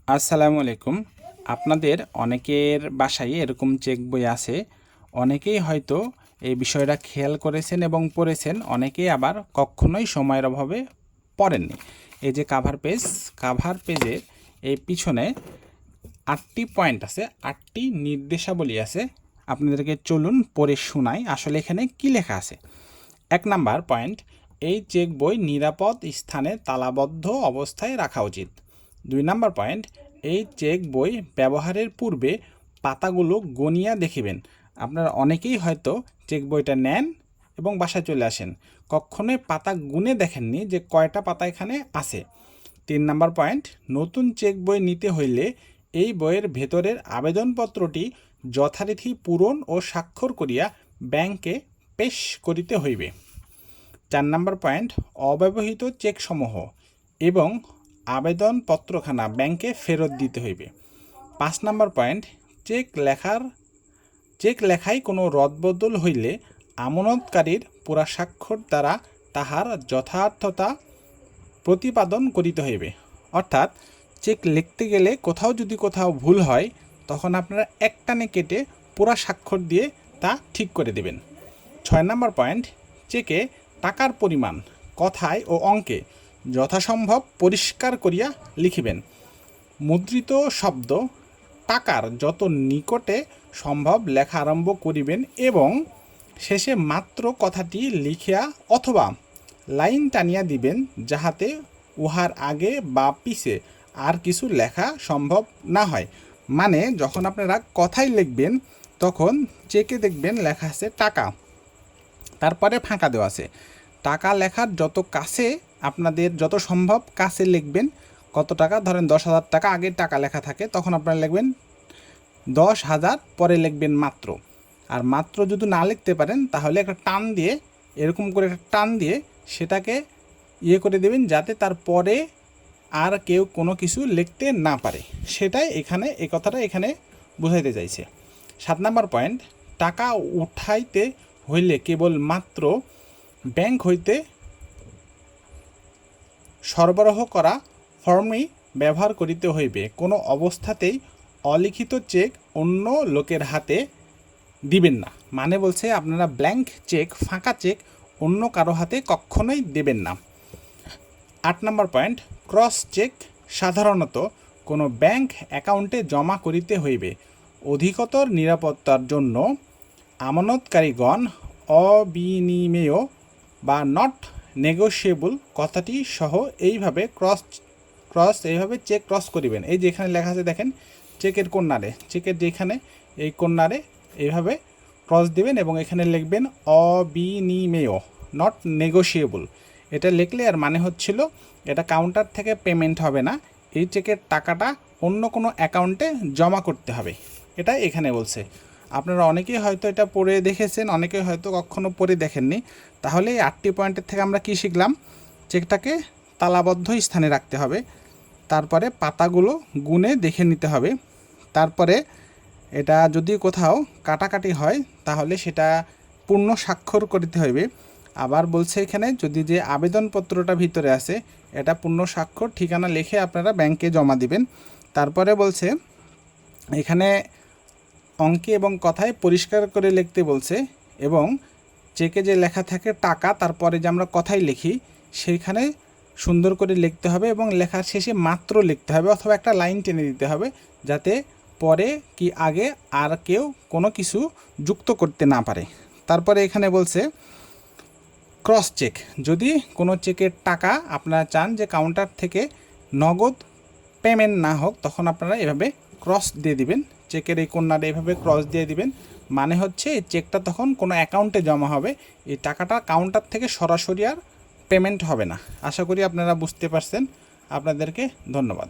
আসসালামু আলাইকুম। আপনাদের অনেকের বাসায় এরকম চেক বই আছে। অনেকেই হয়তো এই বিষয়টা খেয়াল করেছেন এবং পড়েছেন, অনেকেই আবার কখনোই সময়ের অভাবে পড়েননি। এই যে কাভার পেজের এই পিছনে 8টি পয়েন্ট আছে, 8টি নির্দেশাবলী আছে। আপনাদেরকে চলুন পড়ে শোনাই আসলে এখানে কি লেখা আছে। 1 নাম্বার পয়েন্ট, এই চেক বই নিরাপদ স্থানে তালাবদ্ধ অবস্থায় রাখা উচিত। 2 নাম্বার পয়েন্ট, এই চেক বই ব্যবহারের পূর্বে পাতাগুলো গনিয়া দেখিবেন। আপনারা অনেকেই হয়তো চেক বইটা নেন এবং বাসায় চলে আসেন, কখনোই পাতা গুনে দেখেননি যে কয়টা পাতা এখানে আছে। 3 নাম্বার পয়েন্ট, নতুন চেক বই নিতে হইলে এই বইয়ের ভেতরের আবেদনপত্রটি যথারীতি পূরণ ও স্বাক্ষর করিয়া ব্যাংকে পেশ করিতে হইবে। 4 নাম্বার পয়েন্ট, অব্যবহৃত চেকসমূহ এবং আবেদনপত্রখানা ব্যাংকে ফেরত দিতে হইবে। 5 নাম্বার পয়েন্ট, চেক লেখায় কোনো রদবদল হইলে আমানতকারীর পুরা স্বাক্ষর দ্বারা তাহার যথার্থতা প্রতিপাদন করিতে হইবে। অর্থাৎ চেক লিখতে গেলে কোথাও ভুল হয়, তখন আপনারা একটানে কেটে পুরা স্বাক্ষর দিয়ে তা ঠিক করে দেবেন। 6 নাম্বার পয়েন্ট, চেকে টাকার পরিমাণ কথায় ও অঙ্কে যথাসম্ভব পরিষ্কার করিয়া লিখিবেন। মুদ্রিত শব্দ টাকার যত নিকটে সম্ভব লেখা আরম্ভ করিবেন এবং শেষে মাত্র কথাটি লিখিয়া অথবা লাইন টানিয়া দিবেন, যাহাতে উহার আগে বা পিছে আর কিছু লেখা সম্ভব না হয়। মানে যখন আপনারা কথাই লিখবেন তখন চেকে দেখবেন লেখা আছে টাকা, তারপরে ফাঁকা দেওয়া আছে। টাকা লেখার যত কাছে আপনাদের যত সম্ভব কাছে লিখবেন। কত টাকা, ধরেন 10,000 টাকা আগে টাকা লেখা থাকে, তখন আপনারা লিখবেন 10,000, পরে লিখবেন মাত্র। আর মাত্র যদি না লিখতে পারেন তাহলে একটা টান দিয়ে, এরকম করে একটা টান দিয়ে সেটাকে করে দেবেন, যাতে তারপরে আর কেউ কোনো কিছু লিখতে না পারে। সেটাই এখানে, এই কথাটা এখানে বোঝাইতে চাইছে। 7 নাম্বার পয়েন্ট, টাকা উঠাইতে হইলে কেবল মাত্র ব্যাংক হইতে সরবরাহ করা ফর্মই ব্যবহার করিতে হইবে। কোনো অবস্থাতেই অলিখিত চেক অন্য লোকের হাতে দিবেন না। মানে বলছে আপনারা ব্ল্যাঙ্ক চেক, ফাঁকা চেক অন্য কারো হাতে কখনোই দেবেন না। 8 নাম্বার পয়েন্ট, ক্রস চেক সাধারণত কোনো ব্যাংক অ্যাকাউন্টে জমা করিতে হইবে। অধিকতর নিরাপত্তার জন্য আমানতকারীগণ অবিনিমেয় বা নট নেগোশিয়েবল কথাটি সহ এইভাবে এইভাবে চেক ক্রস করিবেন। এই যে এখানে লেখা আছে দেখেন, চেকের কর্নারে, চেকের যেখানে এই কর্নারে এইভাবে ক্রস দিবেন এবং এখানে লিখবেন অবিনিমেয়, নট নেগোশিয়েবল। এটা লিখলে আর মানে হচ্ছিল এটা কাউন্টার থেকে পেমেন্ট হবে না, এই চেকের টাকাটা অন্য কোনো অ্যাকাউন্টে জমা করতে হবে। এটা এখানে বলছে। আপনারা অনেকেই হয়তো এটা পড়ে দেখেছেন, অনেকেই হয়তো কখনো পড়ে দেখেননি। তাহলে এই 8টি পয়েন্টের থেকে আমরা কি শিখলাম? চেকটাকে তালাবদ্ধ স্থানে রাখতে হবে, তারপরে পাতাগুলো গুনে দেখে নিতে হবে, তারপরে এটা যদি কোথাও কাটাকাটি হয় তাহলে সেটা পূর্ণ স্বাক্ষর করতে হবে। আবার বলছে এখানে যদি যে আবেদনপত্রটা ভিতরে আছে এটা পূর্ণ স্বাক্ষর ঠিকানা লিখে আপনারা ব্যাংকে জমা দিবেন। তারপরে বলছে এখানে অঙ্কে এবং কথায় পরিষ্কার করে লিখতে বলছে, এবং চেকে যে লেখা থাকে টাকা, তারপরে যে আমরা কথাই লিখি সেইখানে সুন্দর করে লিখতে হবে এবং লেখার শেষে মাত্র লিখতে হবে অথবা একটা লাইন টেনে দিতে হবে, যাতে পরে কি আগে আর কেউ কোনো কিছু যুক্ত করতে না পারে। তারপরে এখানে বলছে ক্রস চেক, যদি কোনো চেকের টাকা আপনারা চান যে কাউন্টার থেকে নগদ পেমেন্ট না হোক, তখন আপনারা এভাবে ক্রস দিয়ে দিবেন, চেকের এই কর্নারে এভাবে ক্রস দিয়ে দিবেন। মানে হচ্ছে এই চেকটা তখন কোনো অ্যাকাউন্টে জমা হবে, এই টাকাটা কাউন্টার থেকে সরাসরি আর পেমেন্ট হবে না। আশা করি আপনারা বুঝতে পারছেন। আপনাদেরকে ধন্যবাদ।